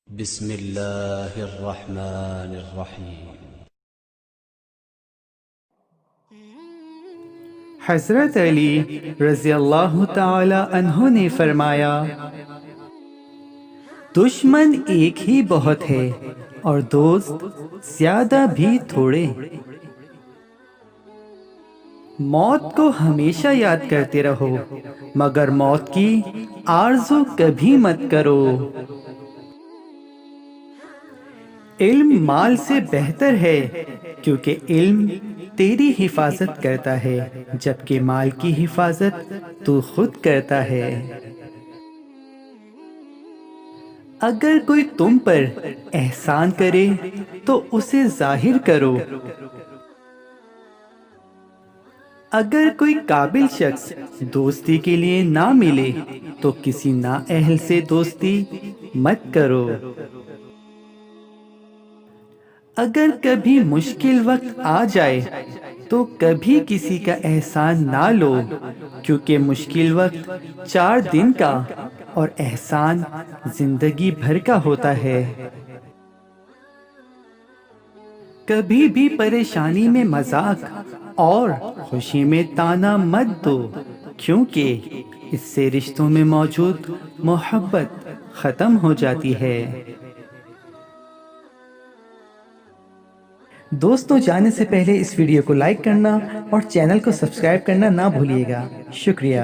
بسم اللہ الرحمن الرحیم۔ حضرت علی رضی اللہ تعالی عنہ نے فرمایا، دشمن ایک ہی بہت ہے اور دوست زیادہ بھی تھوڑے۔ موت کو ہمیشہ یاد کرتے رہو، مگر موت کی آرزو کبھی مت کرو۔ علم مال سے بہتر ہے، کیونکہ علم تیری حفاظت کرتا ہے، جبکہ مال کی حفاظت تو خود کرتا ہے۔ اگر کوئی تم پر احسان کرے تو اسے ظاہر کرو۔ اگر کوئی قابل شخص دوستی کے لیے نہ ملے تو کسی نااہل سے دوستی مت کرو۔ اگر کبھی مشکل وقت آ جائے تو کبھی کسی کا احسان نہ لو، کیونکہ مشکل وقت 4 دن کا اور احسان زندگی بھر کا ہوتا ہے۔ کبھی بھی پریشانی میں مذاق اور خوشی میں طعنہ مت دو، کیونکہ اس سے رشتوں میں موجود محبت ختم ہو جاتی ہے۔ دوستوں، جانے سے پہلے اس ویڈیو کو لائک کرنا اور چینل کو سبسکرائب کرنا نہ بھولیے گا۔ شکریہ۔